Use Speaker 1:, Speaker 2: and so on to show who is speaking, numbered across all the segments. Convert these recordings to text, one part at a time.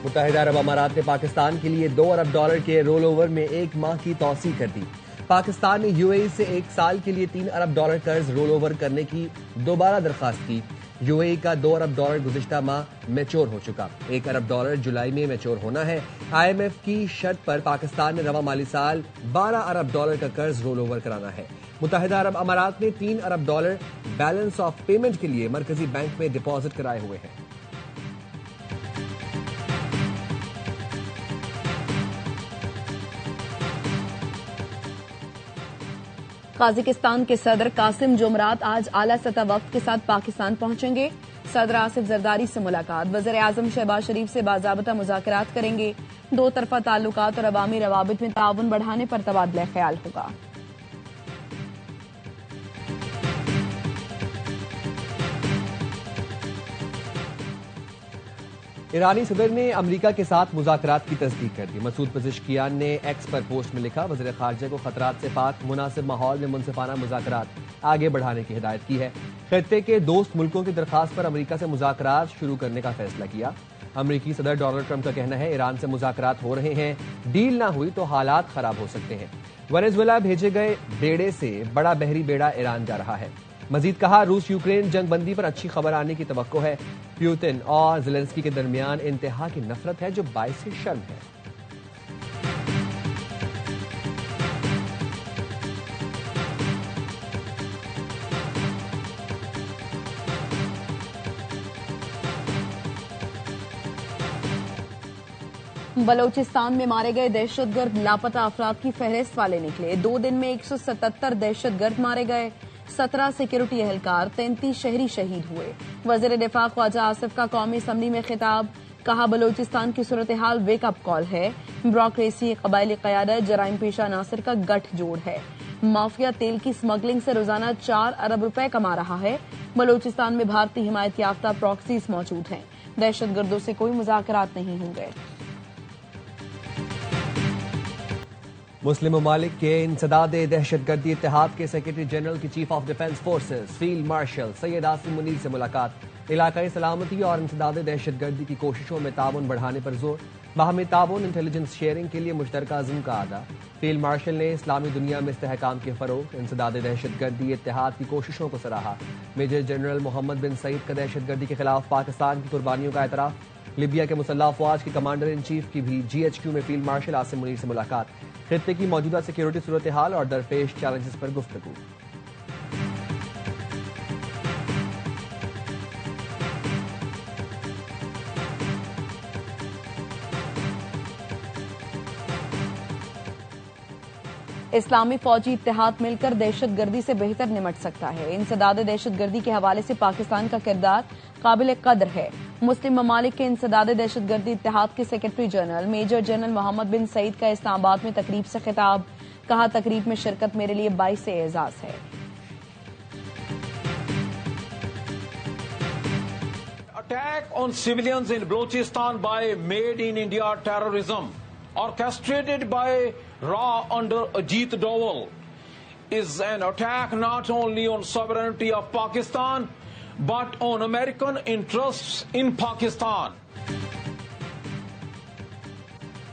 Speaker 1: मुत्तहिदा अरब अमारात ने पाकिस्तान के लिए $2 अरब के रोल ओवर में 1 माह की तौसी कर दी। पाकिस्तान ने यूएई से 1 साल के लिए $3 अरब कर्ज रोल ओवर करने की दोबारा दरखास्त की। यूएई का $2 अरब गुज़िश्ता माह मैच्योर हो चुका। $1 अरब जुलाई में मैच्योर होना है। IMF की शर्त पर पाकिस्तान ने रवा माली साल $12 अरब का कर्ज रोल ओवर कराना है। मुत्तहिदा अरब अमारात ने $3 अरब बैलेंस ऑफ पेमेंट के लिए मरकजी बैंक में डिपॉजिट कराए हुए हैं।
Speaker 2: काज़ाकिस्तान के सदर कासिम जुमरात आज आला सतह वक्त के साथ पाकिस्तान पहुंचेंगे। सदर आसिफ जरदारी से मुलाकात, वज़ीर आज़म शहबाज शरीफ से बाज़ाबता मुज़ाकरात करेंगे। दो तरफा ताल्लुकात और अवामी रवाबित में ताउन बढ़ाने पर तबादला ख्याल होगा।
Speaker 1: ईरानी सदर ने अमेरिका के साथ मुज़ाकरात की तस्दीक कर दी। मसूद पज़ेश्कियान ने एक्स पर पोस्ट में लिखा, वज़ीर ख़ारजा को खतरात से पाक मुनासिब माहौल में मुनसिफाना मुज़ाकरात आगे बढ़ाने की हिदायत की है। खित्ते के दोस्त मुल्कों की दरखास्त पर अमेरिका से मुज़ाकरात शुरू करने का फैसला किया। अमेरिकी सदर डोनाल्ड ट्रंप का कहना है, ईरान से मुज़ाकरात हो रहे हैं, डील ना हुई तो हालात खराब हो सकते हैं। वेनेजुएला भेजे गए बेड़े से बड़ा बहरी बेड़ा ईरान जा रहा है। मजीद कहा, रूस यूक्रेन जंग बंदी पर अच्छी खबर आने की तवक्को है। पुतिन और ज़ेलेंस्की के दरमियान इंतहा की नफरत है जो बाइस शर्म है।
Speaker 2: बलोचिस्तान में मारे गए दहशतगर्द लापता अफराद की फहरिस्त वाले निकले। 2 दिन में 177 दहशतगर्द मारे गए, 17 सिक्योरिटी एहलकार, 33 शहरी शहीद हुए। वज़ीर दिफा ख्वाजा आसिफ का कौमी असम्बली में खिताब, कहा बलोचिस्तान की सूरत हाल वेकअप कॉल है। ब्यूरोक्रेसी, कबायली क़यादत, जराइम पेशा नासिर का गठजोड़ है। माफिया तेल की स्मगलिंग से रोजाना $4 अरब कमा रहा है। बलोचिस्तान में भारतीय हिमायत याफ्ता प्रॉक्सीज मौजूद हैं। दहशतगर्दों से कोई मुज़ाकरात नहीं होंगे।
Speaker 1: मुस्लिम ममालिक के इंसदाद दहशतगर्दी इत्तेहाद के सेक्रेटरी जनरल की chief of defence forces field marshal Syed Asim Munir से मुलाकात। इलाकाई सलामती और इंसदाद दहशतगर्दी की कोशिशों में ताउन बढ़ाने पर जोर। बाहमी ताउन, इंटेलिजेंस शेयरिंग के लिए मुश्तरका अज़्म का अदा। फील्ड मार्शल ने इस्लामी दुनिया में इस्तेहकाम के फरोग, इंसदाद दहशतगर्दी इत्तेहाद की कोशिशों को सराहा। मेजर जनरल मोहम्मद बिन सईद का दहशतगर्दी के खिलाफ पाकिस्तान की कुर्बानियों का एतराफ। लिबिया के मुसल्लह अफवाज के कमांडर इन चीफ की भी GHQ में फील्ड मार्शल आसिम मुनीर से मुलाकात। खित्ते की मौजूदा सिक्योरिटी सूरत हाल और दरपेश चैलेंजेस पर गुफ्तगू।
Speaker 2: इस्लामी फौजी इत्तेहाद मिलकर दहशतगर्दी से बेहतर निमट सकता है। इंसदाद दहशतगर्दी के हवाले से पाकिस्तान का किरदार काबिल कदर है। मुस्लिम ममालिक के इंसदाद दहशतगर्दी इत्तेहाद के secretary general major general Mohammad bin Saeed का इस्लामाबाद में तकरीब से खिताब, कहा तकरीब में शिरकत मेरे लिए बाइस एजाज है।
Speaker 3: Attack on civilians in Balochistan by Made in India terrorism, orchestrated by RA under Ajit Doval, is an attack not only on sovereignty of Pakistan, but on American interests in Pakistan.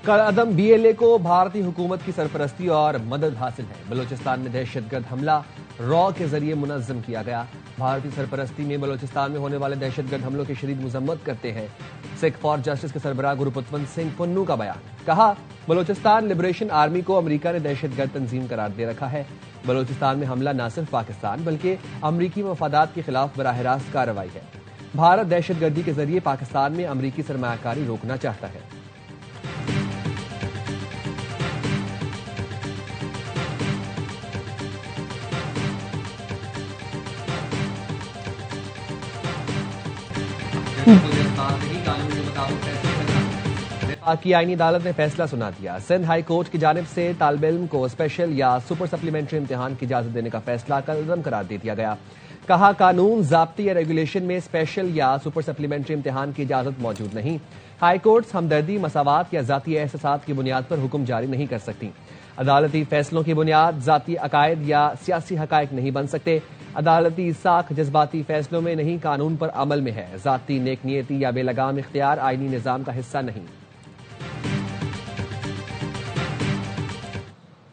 Speaker 1: कलअदम BLA को भारतीय हुकूमत की सरपरस्ती और मदद हासिल है। बलोचिस्तान में दहशतगर्द हमला रॉ के जरिए मुनज़्ज़म किया गया। भारतीय सरपरस्ती में बलोचिस्तान में होने वाले दहशतगर्द हमलों की शदीद मजम्मत करते हैं। सिख फॉर जस्टिस के सरबराह गुरुपतवंत सिंह पन्नू का बयान, कहा बलोचिस्तान लिबरेशन आर्मी को अमेरिका ने दहशतगर्द तंजीम करार दे रखा है। बलोचिस्तान में हमला न सिर्फ पाकिस्तान बल्कि अमरीकी मफादात के खिलाफ बराह रास्त कार्रवाई है। भारत दहशतगर्दी के जरिए पाकिस्तान में अमरीकी सरमायाकारी रोकना चाहता है। की आईनी अदालत ने फैसला सुना दिया। सिंध हाई कोर्ट की जानिब से तालिब इल्म को स्पेशल या सुपर सप्लीमेंट्री इम्तिहान की इजाजत देने का फैसला कलअदम करार दे दिया गया। कहा कानून, ज़ाब्ते या रेगुलेशन में स्पेशल या सुपर सप्लीमेंट्री इम्तिहान की इजाजत मौजूद नहीं। हाई कोर्ट्स हमदर्दी, मसावात या जाती एहसासात की बुनियाद पर हुक्म जारी नहीं कर सकती। अदालती फैसलों की बुनियाद जाती अकायद या सियासी हकायक नहीं बन सकते। अदालती साख जज्बाती फैसलों में नहीं, कानून पर अमल में है। जाती नेक नियति या बेलगाम इख्तियार आईनी निज़ाम का हिस्सा नहीं।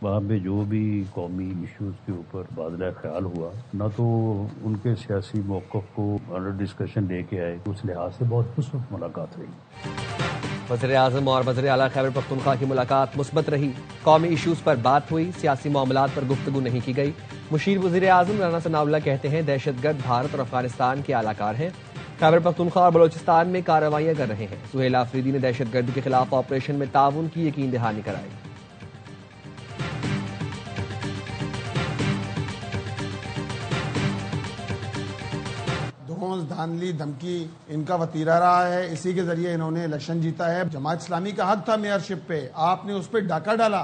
Speaker 4: वहाँ पे जो भी कौमी इश्यूज के ऊपर बादला ख्याल हुआ, न तो उनके सियासी मौक़िफ़ को अंडर डिस्कशन लेके आए, उस लिहाज से बहुत खुशनुमा मुलाकात रही।
Speaker 1: वज़ीर-ए-आज़म और वज़ीर-ए-आला खैबर पख्तूनख्वा की मुलाकात मुस्बत रही। कौमी इशूज़ पर बात हुई, सियासी मामलात पर गुफ्तगू नहीं की गई। मुशीर वज़ीर-ए-आज़म राना सनाउल्लाह कहते हैं दहशतगर्द भारत और अफगानिस्तान के आलाकार हैं, खैबर पख्तूनख्वा और बलोचिस्तान में कार्रवाइयां कर रहे हैं। सुहेल आफरीदी ने दहशतगर्दी के खिलाफ ऑपरेशन में ताउन की यकीन दहानी कराई।
Speaker 5: धौंस, धांधली, धमकी इनका वतीरा रहा है। इसी के जरिए इन्होंने इलेक्शन जीता है। जमात इस्लामी का हक था मेयरशिप पे, आपने उस पर डाका डाला।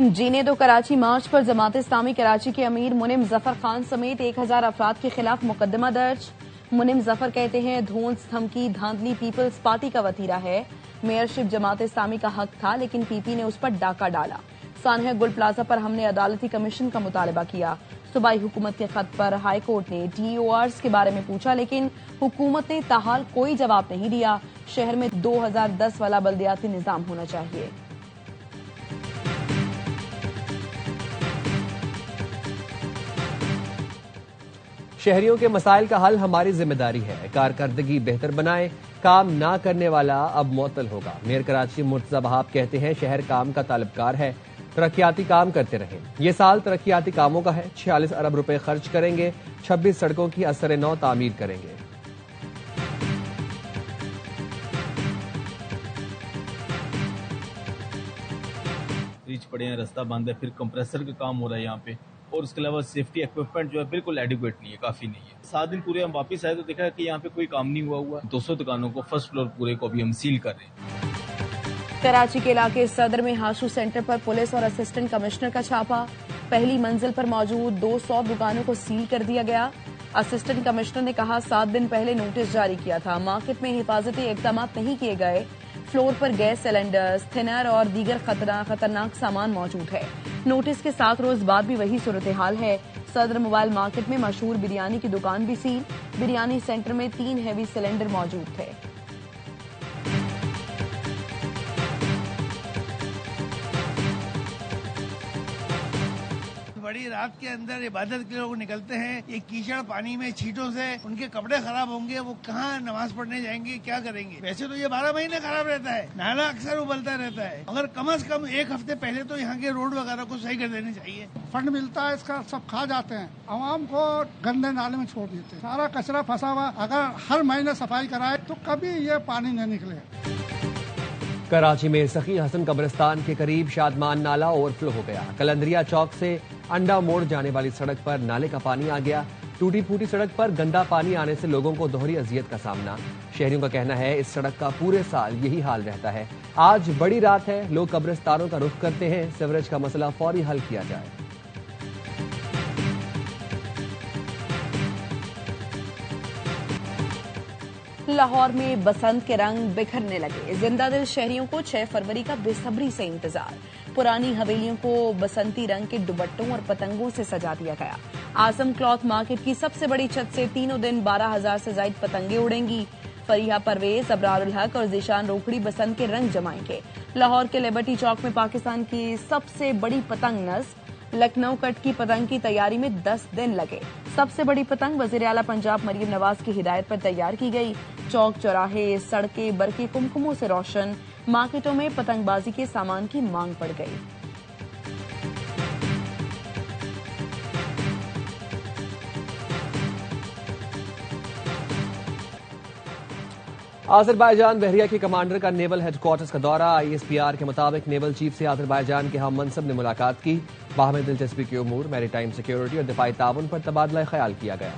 Speaker 2: जीने दो कराची मार्च पर जमात इस्लामी कराची के अमीर मुनिम जफर खान समेत 1000 अफराद के खिलाफ मुकदमा दर्ज। मुनिम जफर कहते हैं धौंस, धमकी, धांधली पीपल्स पार्टी का वतीरा है। मेयरशिप जमात इस्लामी का हक था, लेकिन पीपी ने उस पर डाका डाला। सानहा गुल प्लाजा पर हमने अदालती कमीशन का मुतालबा किया। सूबाई हुकूमत के खत पर हाई कोर्ट ने DORs के बारे में पूछा, लेकिन हुकूमत ने ताहाल कोई जवाब नहीं दिया। शहर में 2010 वाला बल्दियाती निजाम होना चाहिए।
Speaker 1: शहरियों के मसाइल का हल हमारी जिम्मेदारी है। कारकर्दगी बेहतर बनाए, काम ना करने वाला अब मुअत्तल होगा। मेयर कराची मुर्तजा वहाब कहते हैं शहर काम का तालबकार है, तरक्याती काम करते रहें। ये साल तरक्याती कामों का है। 46 अरब रुपए खर्च करेंगे, 26 सड़कों की असर नौ तामीर करेंगे।
Speaker 6: ब्रिज पड़े हैं, रास्ता बंद है, फिर कंप्रेसर का काम हो रहा है यहाँ पे, और उसके अलावा सेफ्टी इक्विपमेंट जो है बिल्कुल एडिक्वेट नहीं है, काफी नहीं है। 7 दिन पूरे हम वापस आए तो देखा कि यहाँ पे कोई काम नहीं हुआ। 200 दुकानों को फर्स्ट फ्लोर पूरे को अभी हम सील कर रहे हैं।
Speaker 2: कराची के इलाके सदर में हाशू सेंटर पर पुलिस और असिस्टेंट कमिश्नर का छापा। पहली मंजिल पर मौजूद 200 दुकानों को सील कर दिया गया। असिस्टेंट कमिश्नर ने कहा 7 दिन पहले नोटिस जारी किया था, मार्केट में हिफाजती इकदाम नहीं किए गए। फ्लोर पर गैस सिलेंडर्स, थिनर और दीगर खतरनाक सामान मौजूद है। नोटिस के 7 रोज बाद भी वही सूरत हाल है। सदर मोबाइल मार्केट में मशहूर बिरयानी की दुकान भी सील। बिरयानी सेंटर में 3 हैवी सिलेंडर मौजूद थे।
Speaker 7: बड़ी रात के अंदर इबादत के लोग निकलते हैं, ये कीचड़ पानी में छींटों से उनके कपड़े खराब होंगे, वो कहाँ नमाज पढ़ने जाएंगे, क्या करेंगे। वैसे तो ये 12 महीने खराब रहता है, नाला अक्सर उबलता रहता है, मगर कम से कम 1 हफ्ते पहले तो यहाँ के रोड वगैरह को सही कर देनी चाहिए।
Speaker 8: फंड मिलता है, इसका सब खा जाते हैं, आवाम को गंदे नाले में छोड़ देते हैं, सारा कचरा फंसा हुआ। अगर हर महीने सफाई कराए तो कभी ये पानी नहीं निकले।
Speaker 1: कराची में सखी हसन कब्रिस्तान के करीब शादमान नाला ओवरफ्लो हो गया। कलंदरिया चौक से अंडा मोड़ जाने वाली सड़क पर नाले का पानी आ गया। टूटी फूटी सड़क पर गंदा पानी आने से लोगों को दोहरी अजियत का सामना। शहरियों का कहना है इस सड़क का पूरे साल यही हाल रहता है। आज बड़ी रात है, लोग कब्रिस्तानों का रुख करते हैं। सीवरेज का मसला फौरी हल किया जाए।
Speaker 2: लाहौर में बसंत के रंग बिखरने लगे। जिंदा दिल शहरियों को 6 फरवरी का बेसब्री से इंतजार। पुरानी हवेलियों को बसंती रंग के दुपट्टों और पतंगों से सजा दिया गया। आजम क्लॉथ मार्केट की सबसे बड़ी छत से तीनों दिन 12,000 से ज्यादा पतंगे उड़ेंगी। फरीहा परवेज, अबरारुल हक और जिशान रोकड़ी बसंत के रंग जमाएंगे। लाहौर के लिबर्टी चौक में पाकिस्तान की सबसे बड़ी पतंग नस्ब लखनऊ कट की पतंग की तैयारी में 10 दिन लगे। सबसे बड़ी पतंग वजीर आला पंजाब मरियम नवाज की हिदायत पर तैयार की गई। चौक चौराहे, सड़कें बरके कुमकुमों से रोशन। मार्केटों में पतंगबाजी के सामान की मांग बढ़ गई।
Speaker 1: आज़रबाईजान बहरिया के कमांडर का नेवल हेडक्वार्टर्स का दौरा। ISPR के मुताबिक नेवल चीफ से आज़रबाईजान के हम मनसब ने मुलाकात की। बाहमी दिलचस्पी के उमूर, मैरीटाइम सिक्योरिटी और दिफाई ताउन पर तबादला ख्याल किया गया।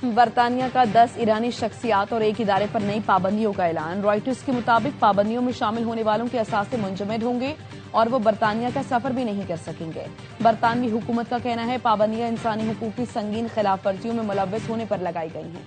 Speaker 2: बरतानिया का 10 ईरानी शख्सियात और एक इदारे पर नई पाबंदियों का ऐलान। रॉयटर्स के मुताबिक पाबंदियों में शामिल होने वालों के असासे मुंजमद होंगे और वो बरतानिया का सफर भी नहीं कर सकेंगे। बरतानवी हुकूमत का कहना है पाबंदियां इंसानी हुकूक की संगीन खिलाफ वर्जियों में मुलव्वस होने पर लगाई गई हैं।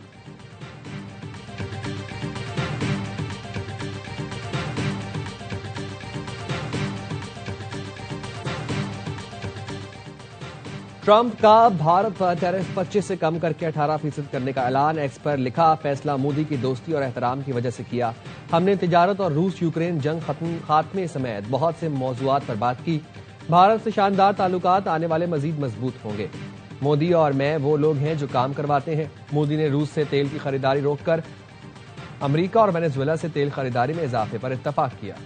Speaker 1: ट्रंप का भारत पर टैरिफ 25 से कम करके 18% करने का ऐलान। एक्स पर लिखा, फैसला मोदी की दोस्ती और एहतराम की वजह से किया। हमने तिजारत और रूस यूक्रेन जंग खात्मे समेत बहुत से मौजूआत पर बात की। भारत से शानदार ताल्लुकात आने वाले मजीद मजबूत होंगे। मोदी और मैं वो लोग हैं जो काम करवाते हैं। मोदी ने रूस से तेल की खरीदारी रोककर अमेरिका और वेनेजुएला से तेल खरीदारी में इजाफे पर इत्तफाक किया।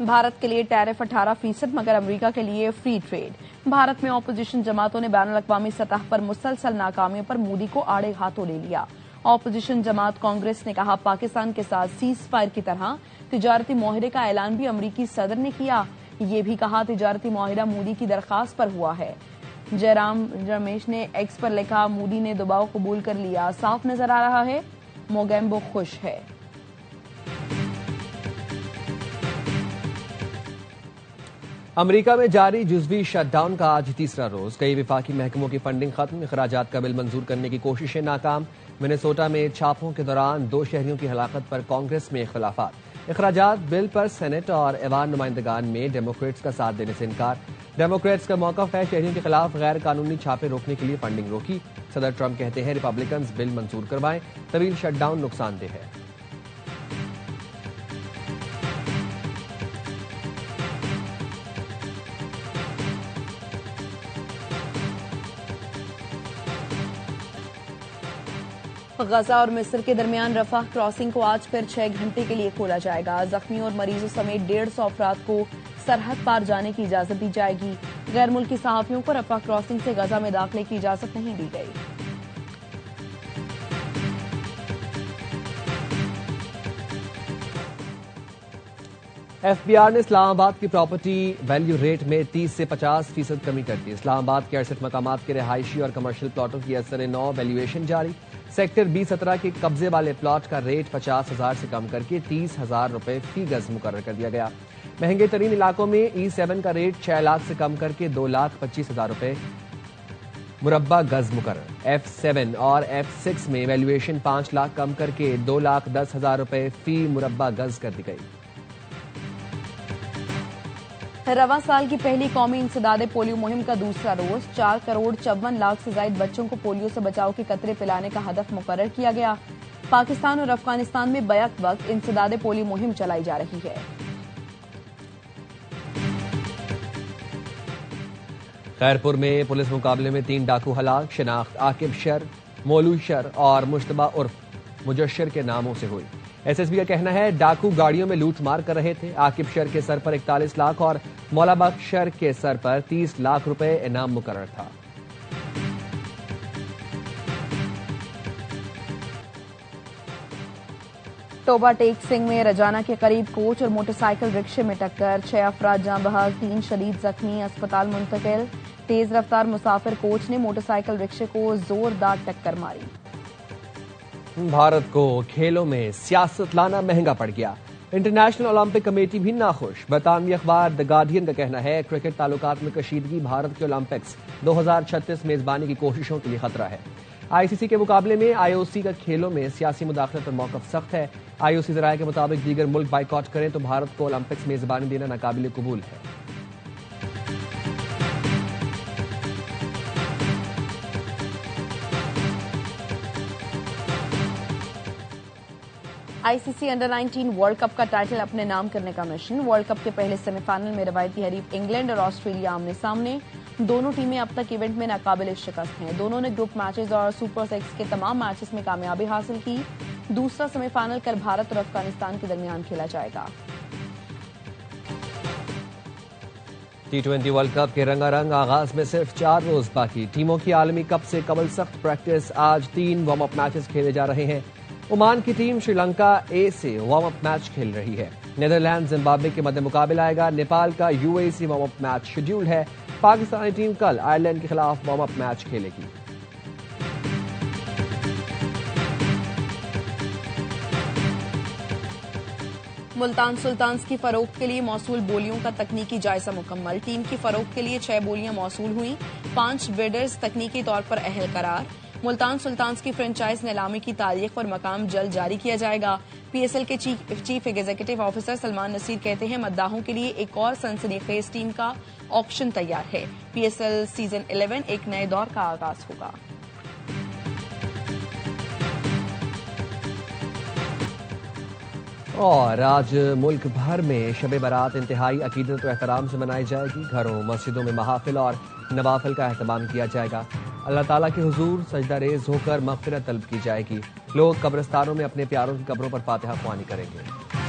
Speaker 2: भारत के लिए टैरिफ 18%, मगर अमेरिका के लिए फ्री ट्रेड। भारत में ऑपोजिशन जमातों ने बैनुल-अक़वामी सतह पर मुसलसल नाकामियों पर मोदी को आड़े हाथों ले लिया। ऑपोजिशन जमात कांग्रेस ने कहा, पाकिस्तान के साथ सीज फायर की तरह तिजारती मुआहदे का ऐलान भी अमरीकी सदर ने किया। ये भी कहा, तिजारती मुआहदा मोदी की दरखास्त पर हुआ है। जयराम रमेश ने एक्स पर लिखा, मोदी ने दबाव कबूल कर लिया, साफ नजर आ रहा है मोगेम्बो खुश है।
Speaker 1: अमेरिका में जारी जुज़वी शटडाउन का आज तीसरा रोज। कई विफाकी महकमों की फंडिंग खत्म, अखराजात का बिल मंजूर करने की कोशिशें नाकाम। मिनेसोटा में छापों के दौरान 2 शहरियों की हलाकत पर कांग्रेस में इख्तिलाफात। अखराजात बिल पर सेनेट और ऐवान नुमाइंदगान में डेमोक्रेट्स का साथ देने से इनकार। डेमोक्रेट्स का मौक़िफ़ है, शहरियों के खिलाफ गैर कानूनी छापे रोकने के लिए फंडिंग रोकी। सदर ट्रंप कहते हैं, रिपब्लिकन्स बिल मंजूर करवाएं, तवील शटडाउन नुकसानदेह है।
Speaker 2: गजा और मिस्र के दरमियान रफाह क्रॉसिंग को आज फिर 6 घंटे के लिए खोला जाएगा। जख्मियों और मरीजों समेत 150 अफराद को सरहद पार जाने की इजाजत दी जाएगी। गैर मुल्की सहाफियों को रफाह क्रॉसिंग से गजा में दाखिले की इजाजत नहीं दी गई।
Speaker 1: एफबीआर ने इस्लामाबाद की प्रॉपर्टी वैल्यू रेट में 30 से 50% कमी कर दी। इस्लामाबाद के 68 मकामात के रिहायशी और कमर्शियल प्लॉटों की असर 9 वैल्यूएशन जारी। सेक्टर B17 के कब्जे वाले प्लॉट का रेट 50,000 से कम करके 30,000 रुपए फी गज मुकर्रर कर दिया गया। महंगे तरीन इलाकों में E7 का रेट 6 लाख से कम करके 2,25,000 रुपए मुरब्बा गज मुकर्रर। F7 और F6 में वैल्यूएशन 5 लाख कम करके 2,10,000 रुपए फी मुरब्बा गज कर दी गई।
Speaker 2: रवां साल की पहली कौमी इंसदादे पोलियो मुहिम का दूसरा रोज। 4 करोड़ 54 लाख से ज्यादा बच्चों को पोलियो से बचाव के कतरे पिलाने का हदफ मुकर्रर किया गया। पाकिस्तान और अफगानिस्तान में बैक वक्त इंसदादे पोलियो मुहिम चलाई जा रही है।
Speaker 1: खैरपुर में पुलिस मुकाबले में 3 डाकू हलाक। शिनाख्त आकिब शर, मोलू शर और मुश्तबा उर्फ मुजश्शर के नामों से हुई। एसएसबी का कहना है, डाकू गाड़ियों में लूट मार कर रहे थे। आकिब शर के सर पर 41 लाख और मौला बख्श शर के सर पर 30 लाख रुपए इनाम मुकर्रर था।
Speaker 2: टोबा टेक सिंह में रजाना के करीब कोच और मोटरसाइकिल रिक्शे में टक्कर। 6 अफराद जाँ बहक, 3 शदीद जख्मी, अस्पताल मुंतकिल। तेज रफ्तार मुसाफिर कोच ने मोटरसाइकिल रिक्शे को जोरदार टक्कर मारी।
Speaker 1: भारत को खेलों में सियासत लाना महंगा पड़ गया। इंटरनेशनल ओलंपिक कमेटी भी नाखुश। बरतानवी अखबार द गार्डियन का कहना है, क्रिकेट ताल्लुकात में कशीदगी भारत के ओलंपिक्स 2036 मेजबानी की कोशिशों के लिए खतरा है। आईसीसी के मुकाबले में आईओसी का खेलों में सियासी मुदाखलत पर मौक़िफ़ सख्त है। आईओसी ज़राए के मुताबिक दीगर मुल्क बाइकआउट करें तो भारत को ओलंपिक्स मेजबानी देना नाकाबिल कबूल है।
Speaker 2: आईसीसी अंडर 19 वर्ल्ड कप का टाइटल अपने नाम करने का मिशन। वर्ल्ड कप के पहले सेमीफाइनल में रवायती हरीफ इंग्लैंड और ऑस्ट्रेलिया आमने सामने। दोनों टीमें अब तक इवेंट में नाकाबिल शिकस्त हैं। दोनों ने ग्रुप मैचेस और सुपर 6 के तमाम मैचेस में कामयाबी हासिल की। दूसरा सेमीफाइनल कल भारत और अफगानिस्तान के दरमियान खेला जाएगा।
Speaker 1: T20 वर्ल्ड कप के रंगारंग आगाज में सिर्फ 4 रोज बाकी। टीमों की आलमी कप से कबल सख्त प्रैक्टिस। आज 3 वार्म अप मैचेस खेले जा रहे हैं। ओमान की टीम श्रीलंका ए से वार्म अप मैच खेल रही है। नीदरलैंड जिम्बाब्वे के मध्य मुकाबला आएगा। नेपाल का यूएई से वार्म अप मैच शेड्यूल्ड है। पाकिस्तानी टीम कल आयरलैंड के खिलाफ वार्म अप मैच खेलेगी।
Speaker 2: मुल्तान सुल्तान्स की फरोख्त के लिए मौसूल बोलियों का तकनीकी जायजा मुकम्मल। टीम की फरोख्त के लिए 6 बोलियां मौसूल हुई। 5 बिडर्स तकनीकी तौर पर अहल करार। मुल्तान सुल्तान्स की फ्रेंचाइज नीलामी की तारीख और मकाम जल्द जारी किया जाएगा। पीएसएल के chief executive officer Salman Nasir कहते हैं मद्दाहों के लिए एक और सनसनीखेज टीम का ऑक्शन तैयार है। पीएसएल सीजन 11 एक नए दौर का आगाज होगा।
Speaker 1: और आज मुल्क भर में शब बारात इंतहाई अकीदत और एहतराम से मनाई जाएगी। घरों मस्जिदों में महाफिल और नवाफिल का एहतमाम किया जाएगा। अल्लाह ताला के हुजूर सजदा रेज होकर मग़फ़िरत तलब की जाएगी। लोग कब्रिस्तानों में अपने प्यारों की कब्रों पर फातिहा ख्वानी करेंगे।